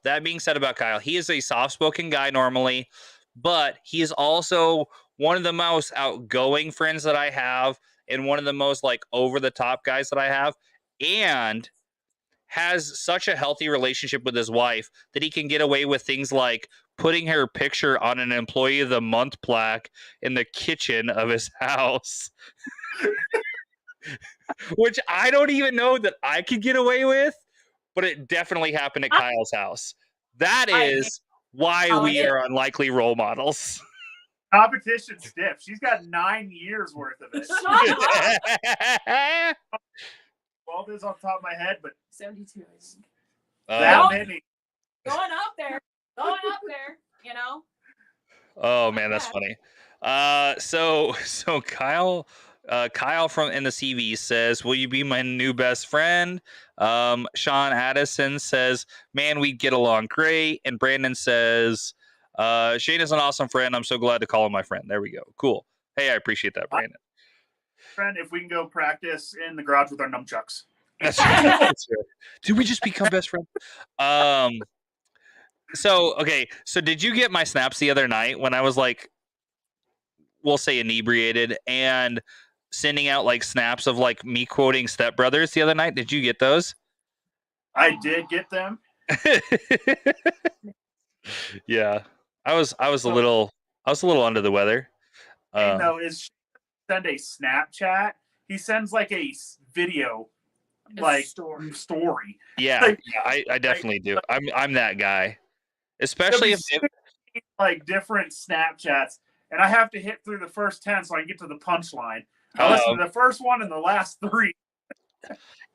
he is a soft-spoken guy normally, but he is also one of the most outgoing friends that I have and one of the most like over-the-top guys that I have, and has such a healthy relationship with his wife that he can get away with things like putting her picture on an Employee of the Month plaque in the kitchen of his house. Which I don't even know that I could get away with, but it definitely happened at Kyle's house. That is why we are unlikely role models. Competition stiff. She's got 9 years worth of it. 12 is on top of my head, but 72 is that many. Going up there, Oh man, that's funny. So Kyle from in the CV says, will you be my new best friend? Sean Addison says, man, we get along great. And Brandon says, Shane is an awesome friend. I'm so glad to call him my friend. There we go. Cool. Hey, I appreciate that, Brandon. Friend, if we can go practice in the garage with our nunchucks. That's right. That's right. Did we just become best friends? So did you get my snaps the other night when I was like, we'll say inebriated and sending out like snaps of like me quoting Step Brothers the other night? Did you get those? I did get them. Yeah, I was a little under the weather. Is send a Snapchat. He sends like a video, like story. Yeah, like, I definitely do. I'm that guy, especially if like different Snapchats, and I have to hit through the first 10 so I can get to the punchline. I listen to the first one and the last 3.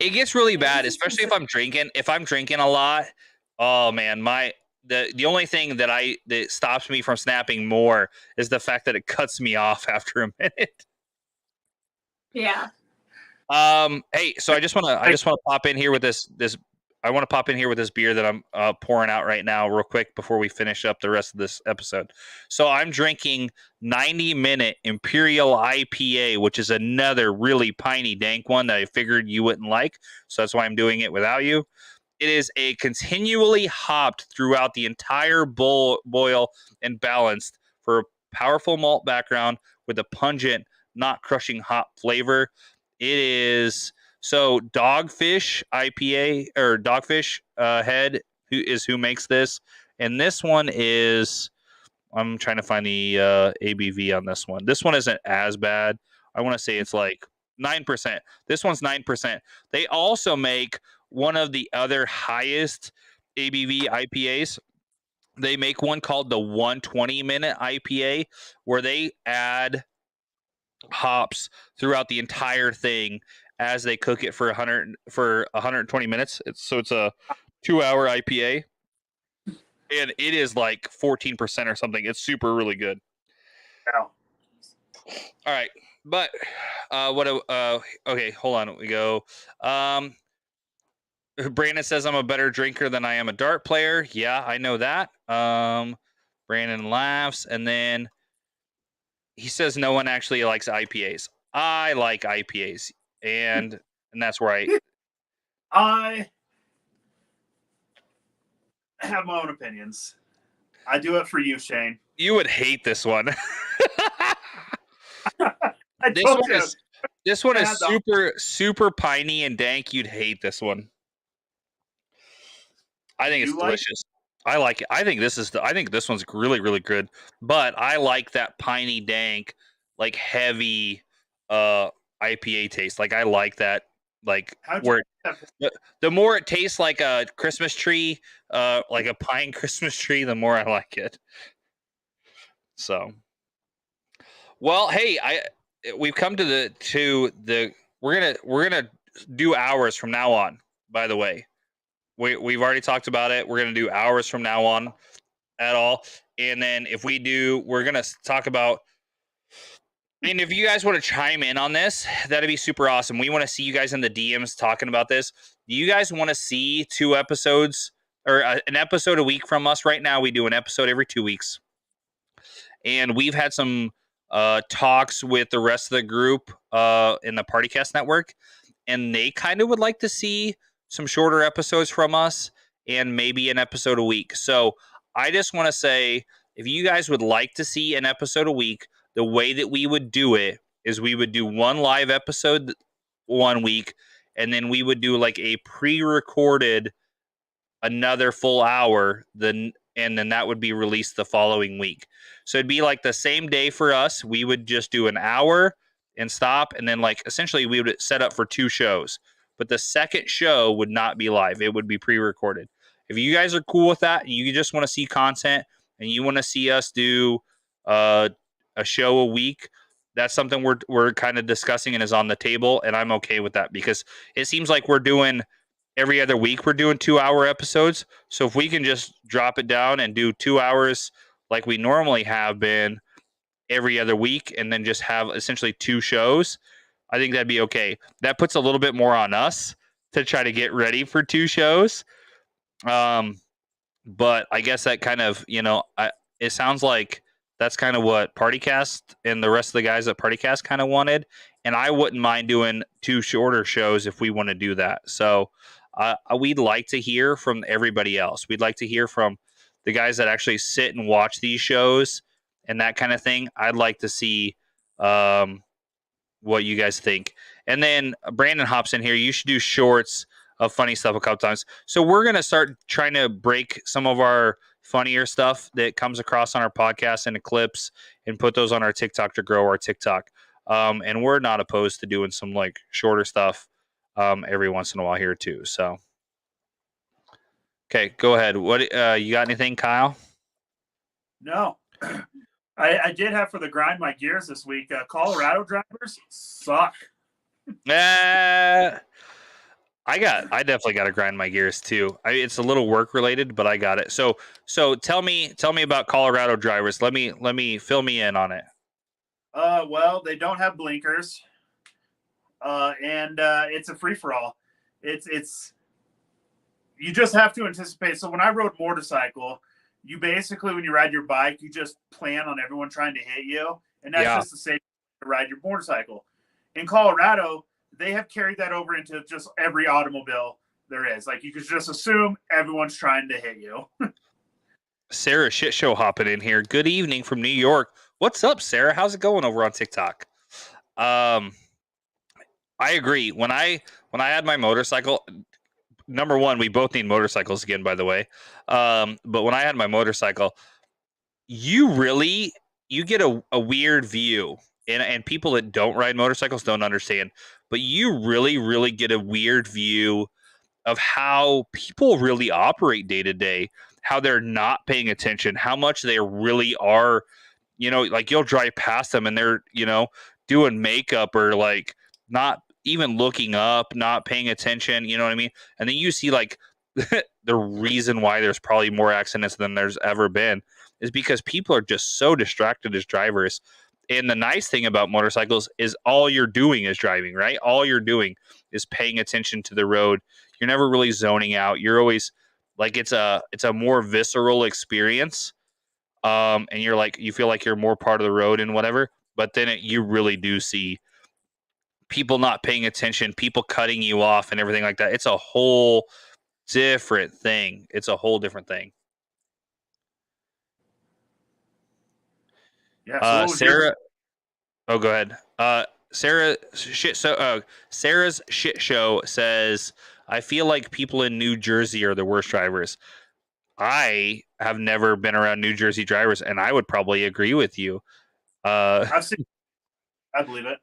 It gets really bad, especially if I'm drinking. If I'm drinking a lot, oh man, the only thing that stops me from snapping more is the fact that it cuts me off after a minute. Yeah. Hey, so I just want to pop in here with this I want to pop in here with this beer that I'm pouring out right now real quick before we finish up the rest of this episode. So I'm drinking 90-minute Imperial IPA, which is another really piney dank one that I figured you wouldn't like. So that's why I'm doing it without you. It is a continually hopped throughout the entire boil and balanced for a powerful malt background with a pungent, not crushing hop flavor. It is so Dogfish IPA or Dogfish Head who makes this, and this one is I'm trying to find the ABV on this one. This one isn't as bad. I want to say it's like 9%. This one's 9%. They also make one of the other highest ABV IPAs. They make one called the 120-minute IPA where they add hops throughout the entire thing as they cook it for 120 minutes. It's a 2-hour IPA, and it is like 14% or something. It's super really good. Wow. All right, but okay, hold on. We go. Brandon says I'm a better drinker than I am a dart player. Yeah, I know that. Brandon laughs, and then he says no one actually likes IPAs. I like IPAs, and that's where I have my own opinions. I do it for you, Shane. You would hate this one. This one is super piney and dank. You'd hate this one. I think it's delicious. I like it. I think this one's really, really good. But I like that piney dank, like heavy IPA taste. Like I like that. Like where the more it tastes like a Christmas tree, like a pine Christmas tree, the more I like it. So, well, hey, we've come to the we're gonna do hours from now on. By the way, we've already talked about it. We're gonna do hours from now on at all, and then if we do, we're gonna talk about. And if you guys want to chime in on this, that'd be super awesome. We want to see you guys in the DMs talking about this. Do you guys want to see 2 episodes or an episode a week from us? Right now, we do an episode every 2 weeks. And we've had some talks with the rest of the group in the Partticast network. And they kind of would like to see some shorter episodes from us and maybe an episode a week. So I just want to say, if you guys would like to see an episode a week, the way that we would do it is we would do one live episode 1 week, and then we would do like a pre-recorded another full hour, and then that would be released the following week. So it'd be like the same day for us. We would just do an hour and stop, and then like essentially we would set up for 2 shows. But the second show would not be live. It would be pre-recorded. If you guys are cool with that, and you just want to see content, and you want to see us do a show a week, that's something we're kind of discussing and is on the table, and I'm okay with that because it seems like we're doing every other week. We're doing 2-hour episodes, so if we can just drop it down and do 2 hours like we normally have been every other week, and then just have essentially 2 shows, I think that'd be okay. That puts a little bit more on us to try to get ready for 2 shows. But I guess that kind of, it sounds like that's kind of what Partticast and the rest of the guys at Partticast kind of wanted. And I wouldn't mind doing 2 shorter shows if we want to do that. So we'd like to hear from everybody else. We'd like to hear from the guys that actually sit and watch these shows and that kind of thing. I'd like to see what you guys think. And then Brandon hops in here. You should do shorts of funny stuff a couple times. So we're going to start trying to break some of our funnier stuff that comes across on our podcast into clips and put those on our TikTok to grow our TikTok. And we're not opposed to doing some like shorter stuff every once in a while here too. So, okay, go ahead. What you got anything, Kyle? No. I did have for the grind my gears this week. Colorado drivers suck. I definitely got to grind my gears too. It's a little work related, but I got it. So tell me about Colorado drivers. Let me fill me in on it. Well, they don't have blinkers, and it's a free for all. It's you just have to anticipate. So when I rode motorcycle, you basically, when you ride your bike, you just plan on everyone trying to hit you. And that's just the same to ride your motorcycle. In Colorado, they have carried that over into just every automobile there is. Like, you could just assume everyone's trying to hit you. Sarah Shit Show hopping in here. Good evening from New York. What's up, Sarah? How's it going over on TikTok? I agree. When I had my motorcycle, number one, we both need motorcycles again, by the way. But when I had my motorcycle, you get a weird view. And people that don't ride motorcycles don't understand. But you really get a weird view of how people really operate day to day, how they're not paying attention, how much they really are, like you'll drive past them and they're, doing makeup or like not even looking up, not paying attention, you know what I mean? And then you see like the reason why there's probably more accidents than there's ever been is because people are just so distracted as drivers. And the nice thing about motorcycles is all you're doing is driving, right? All you're doing is paying attention to the road. You're never really zoning out. You're always like, it's a more visceral experience. And you feel like you're more part of the road and whatever, but then you really do see people not paying attention, people cutting you off and everything like that. It's a whole different thing. Yeah. So Sarah. Oh, go ahead. Sarah's shit show says, I feel like people in New Jersey are the worst drivers. I have never been around New Jersey drivers, and I would probably agree with you. I've seen. I believe it.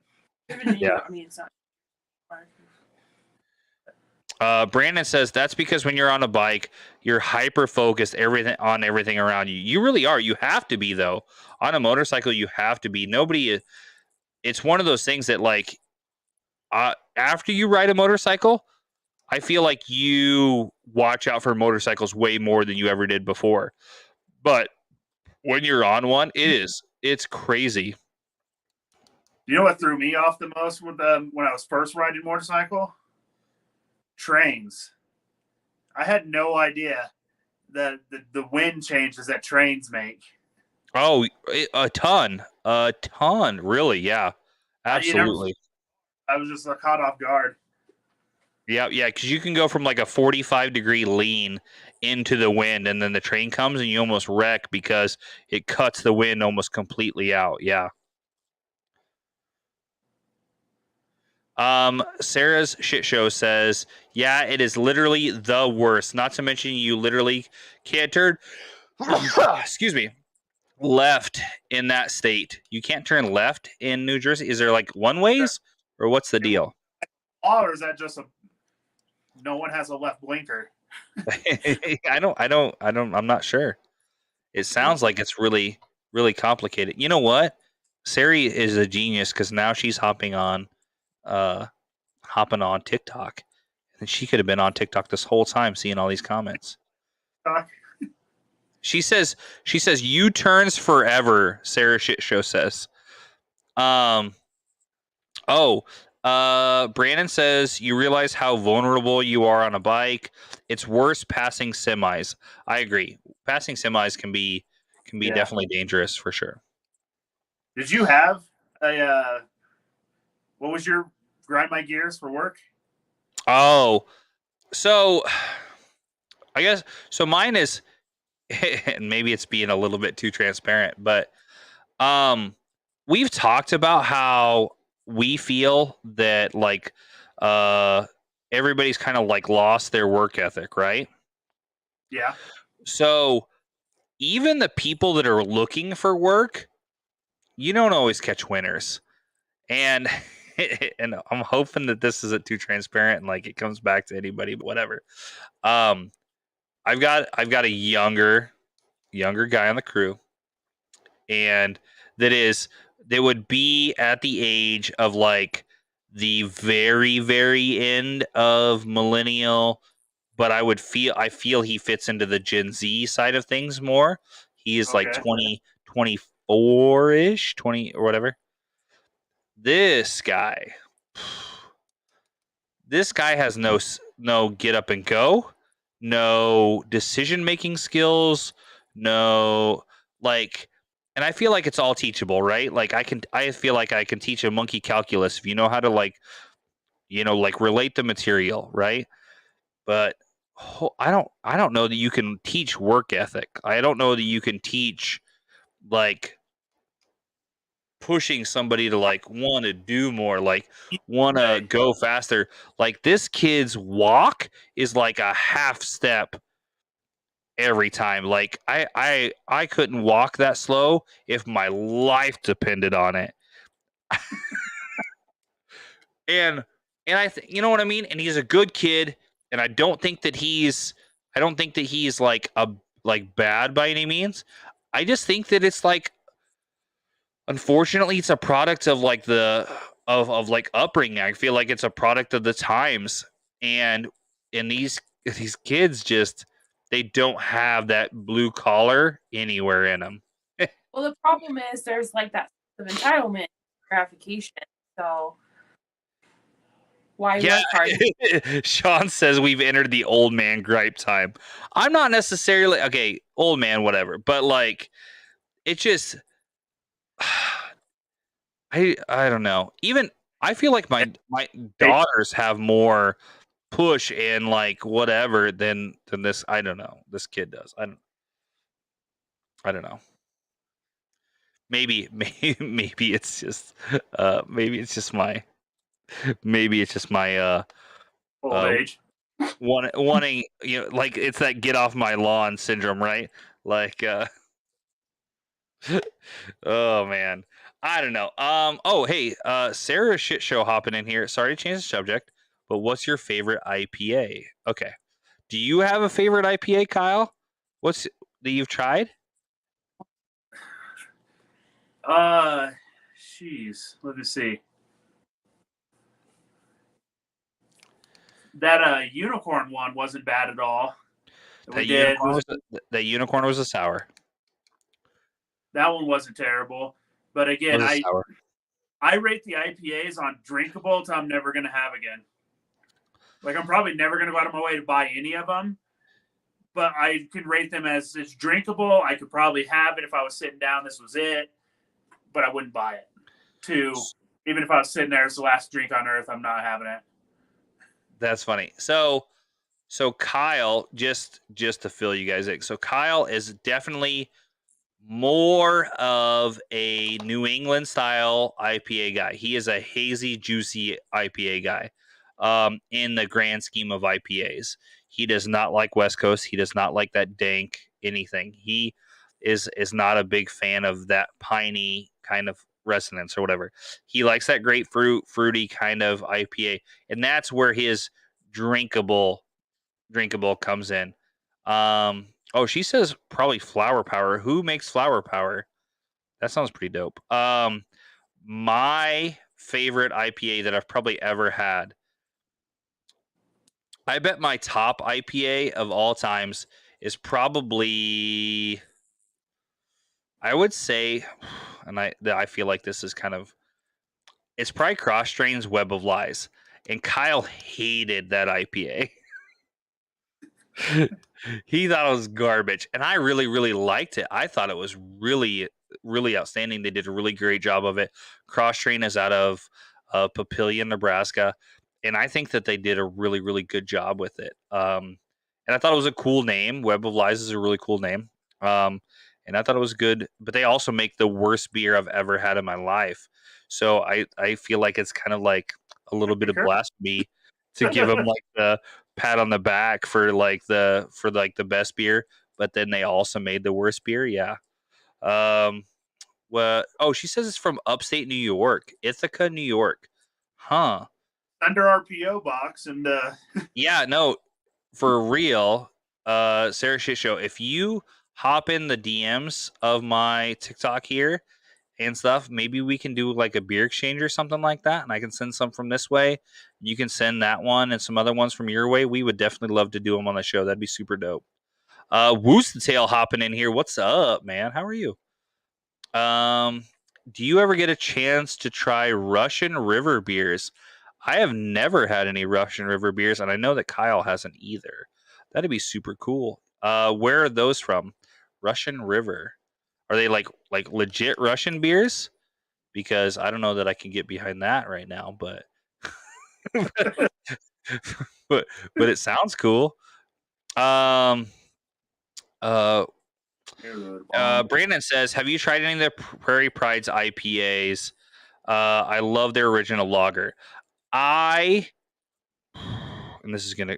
Yeah. I mean, it's not. Brandon says that's because when you're on a bike, you're hyper focused on everything around you. You really are. You have to be, though. On a motorcycle, you have to be. It's one of those things that, like, after you ride a motorcycle, I feel like you watch out for motorcycles way more than you ever did before. But when you're on one, it's crazy. You know what threw me off the most when I was first riding motorcycle? Trains. I had no idea that the wind changes that trains make. Oh, a ton, really, yeah, absolutely. I was just caught off guard. Yeah, because you can go from like a 45-degree lean into the wind, and then the train comes and you almost wreck because it cuts the wind almost completely out. Yeah. Sarah's shit show says, yeah, it is literally the worst. Not to mention you literally can't turn excuse me, left in that state. You can't turn left in New Jersey. Is there like one ways or what's the deal? Or is that just no one has a left blinker? I'm not sure. It sounds like it's really, really complicated. You know what? Sari is a genius because now she's hopping on TikTok. And she could have been on TikTok this whole time seeing all these comments. She says U-turns forever, Sarah Shit Show says. Brandon says you realize how vulnerable you are on a bike. It's worse passing semis. I agree. Passing semis can be definitely dangerous for sure. Did you have what was your grind my gears for work? Oh, so I guess so. Mine is, and maybe it's being a little bit too transparent, but we've talked about how we feel that like everybody's kind of like lost their work ethic, right? Yeah. So even the people that are looking for work, you don't always catch winners. And and I'm hoping that this isn't too transparent and like it comes back to anybody, but whatever. I've got a younger guy on the crew, and that would be at the age of like the very, very end of millennial, but I feel he fits into the Gen Z side of things more. He is like 24-ish, 20 or whatever. This guy has no get up and go. no decision-making skills, no, like, and I feel like it's all teachable, right? Like I feel like I can teach a monkey calculus if you know how to like, relate the material, right? But I don't know that you can teach work ethic. I don't know that you can teach like pushing somebody to like want to do more, like want to Right. go faster. Like this kid's walk is like a half step every time. Like I couldn't walk that slow if my life depended on it. and I you know what I mean? And he's a good kid, and I don't think that he's like a like bad by any means. I just think that it's like, unfortunately, it's a product of like of like upbringing. I feel like it's a product of the times, and these kids just, they don't have that blue collar anywhere in them. Well, the problem is there's like that sense of entitlement, gratification. So why Yeah, work hard? Sean says we've entered the old man gripe time. I'm not necessarily okay, old man, whatever, but like it just, I don't know. Even I feel like my daughters have more push and like whatever than this. I don't know. This kid does. I don't know. Maybe it's just maybe it's just my Old age. wanting, like it's that get off my lawn syndrome, right? Like oh man. I don't know. Oh hey, Sarah shit show hopping in here. Sorry to change the subject, but what's your favorite IPA? Okay. Do you have a favorite IPA, Kyle? What's that you've tried? Jeez. Let me see. That unicorn one wasn't bad at all. That unicorn was a sour. That one wasn't terrible. But It again, was a sour. I rate the IPAs on drinkable to I'm never going to have again. Like, I'm probably never going to go out of my way to buy any of them, but I could rate them as it's drinkable. I could probably have it if I was sitting down. This was it, but I wouldn't buy it. Two, even if I was sitting there, it's the last drink on earth, I'm not having it. That's funny. So Kyle, just to fill you guys in. So Kyle is definitely more of a New England style IPA guy. He is a hazy, juicy IPA guy. In the grand scheme of IPAs, he does not like West Coast. He does not like that dank anything. He is not a big fan of that piney kind of resonance or whatever. He likes that grapefruit, fruity kind of IPA, and that's where his drinkable comes in. Oh, she says probably Flower Power. Who makes Flower Power? That sounds pretty dope. My favorite IPA that I've probably ever had, I bet my top IPA of all times is probably, I would say, and I feel like this is kind of, it's probably Cross Strain's Web of Lies. And Kyle hated that IPA. He thought it was garbage, and I really, really liked it. I thought it was really, really outstanding. They did a really great job of it. Cross Train is out of Papillion, Nebraska, and I think that they did a really, really good job with it. And I thought it was a cool name. Web of Lies is a really cool name. And I thought it was good. But they also make the worst beer I've ever had in my life. So I feel like it's kind of like a little bit of blasphemy to give them like the pat on the back for the best beer, but then they also made the worst beer. Yeah. Well, oh, she says it's from upstate New York, Ithaca, New York. Huh. Under our PO box, and Yeah, no, for real. Sarah Shit Show, if you hop in the DMs of my TikTok here and stuff, maybe we can do like a beer exchange or something like that, and I can send some from this way. You can send that one and some other ones from your way. We would definitely love to do them on the show. That'd be super dope. Woost the Tail hopping in here. What's up, man? How are you? Do you ever get a chance to try Russian River beers? I have never had any Russian River beers, and I know that Kyle hasn't either. That'd be super cool. Where are those from? Russian River. Are they like legit Russian beers? Because I don't know that I can get behind that right now, but but it sounds cool. Um Brandon says, have you tried any of the Prairie Pride's IPAs? I love their original lager. And this is gonna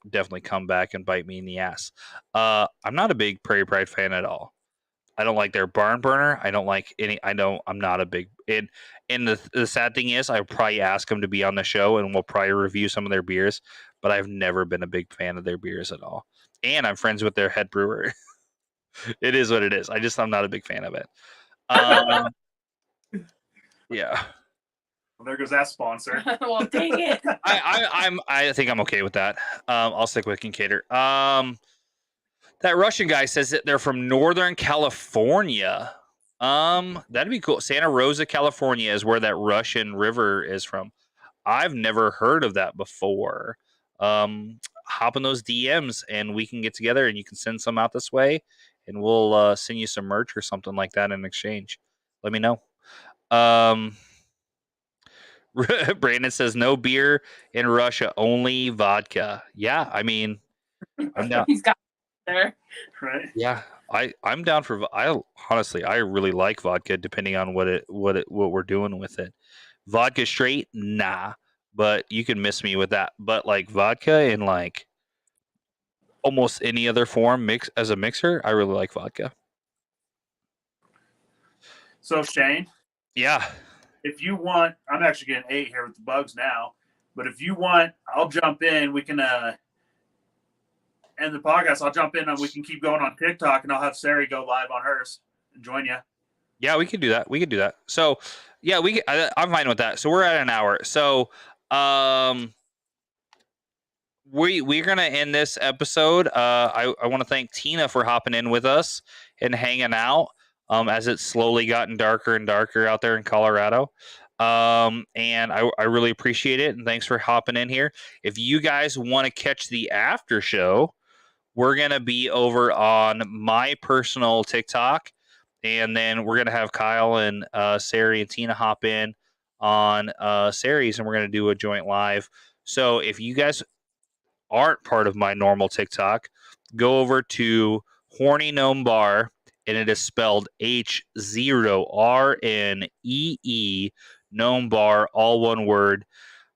definitely come back and bite me in the ass. I'm not a big Prairie Pride fan at all. I don't like their barn burner. I don't like any. I'm not a big. And the sad thing is, I probably ask them to be on the show, and we'll probably review some of their beers. But I've never been a big fan of their beers at all. And I'm friends with their head brewer. It is what it is. I'm not a big fan of it. Yeah. Well, there goes that sponsor. Well, dang it. I think I'm okay with that. I'll stick with Kincaidor. That Russian guy says that they're from Northern California. That'd be cool. Santa Rosa, California is where that Russian river is from. I've never heard of that before. Hop in those DMs and we can get together and you can send some out this way and we'll send you some merch or something like that in exchange. Let me know. Brandon says no beer in Russia, only vodka. Yeah, I mean, I'm down. He's got there. Right. Yeah, I'm down for. I honestly, I really like vodka, depending on what we're doing with it. Vodka straight, nah, but you can miss me with that. But like vodka in like almost any other form mix as a mixer, I really like vodka. So Shane, Yeah. if you want, I'm actually getting 8 here with the bugs now. But if you want, I'll jump in. We can end the podcast. I'll jump in and we can keep going on TikTok, and I'll have Sari go live on hers and join you. Yeah, we could do that. So, yeah, I'm fine with that. So we're at an hour. So, we're gonna end this episode. I want to thank Tina for hopping in with us and hanging out. As it's slowly gotten darker and darker out there in Colorado. And I really appreciate it. And thanks for hopping in here. If you guys want to catch the after show, we're going to be over on my personal TikTok. And then we're going to have Kyle and Sari and Tina hop in on Sari's, and we're going to do a joint live. So if you guys aren't part of my normal TikTok, go over to Horny Gnome Bar. And it is spelled H0RNEE, Gnome Bar, all one word.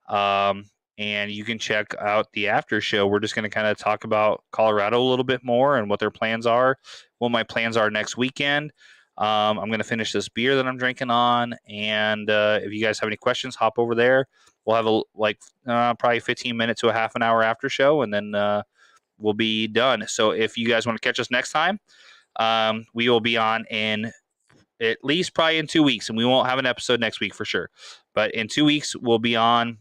And you can check out the after show. We're just going to kind of talk about Colorado a little bit more and what their plans are, what my plans are next weekend. I'm going to finish this beer that I'm drinking on. And if you guys have any questions, hop over there. We'll have probably 15 minutes to a half an hour after show, and then we'll be done. So if you guys want to catch us next time, we will be on in at least probably in 2 weeks, and we won't have an episode next week for sure. But in 2 weeks, we'll be on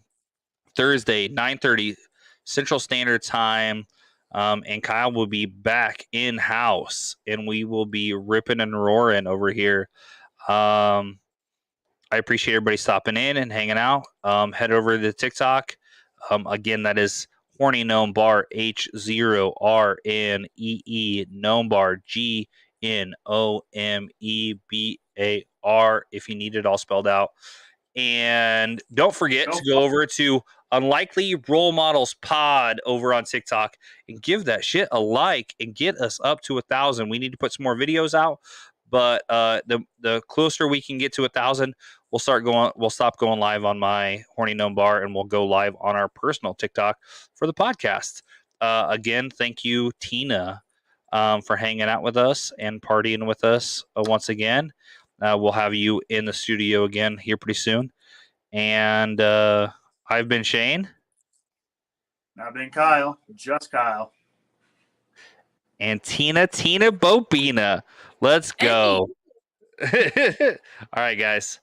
Thursday, 9:30 Central Standard Time, and Kyle will be back in house, and we will be ripping and roaring over here. I appreciate everybody stopping in and hanging out. Head over to TikTok. Again, that is Horny Gnome Bar, H0RNEE, Gnome Bar, GNOMEBAR, if you need it all spelled out. And don't forget to go over to Unlikely Role Models Pod over on TikTok and give that shit a like and get us up to 1,000. We need to put some more videos out, but the closer we can get to 1,000, we'll stop going live on my Horny Gnome Bar, and we'll go live on our personal TikTok for the podcast. Again, thank you, Tina, for hanging out with us and partying with us once again. We'll have you in the studio again here pretty soon. And I've been Shane. I've been Kyle. Just Kyle. And Tina Bobina. Let's go. All right, guys.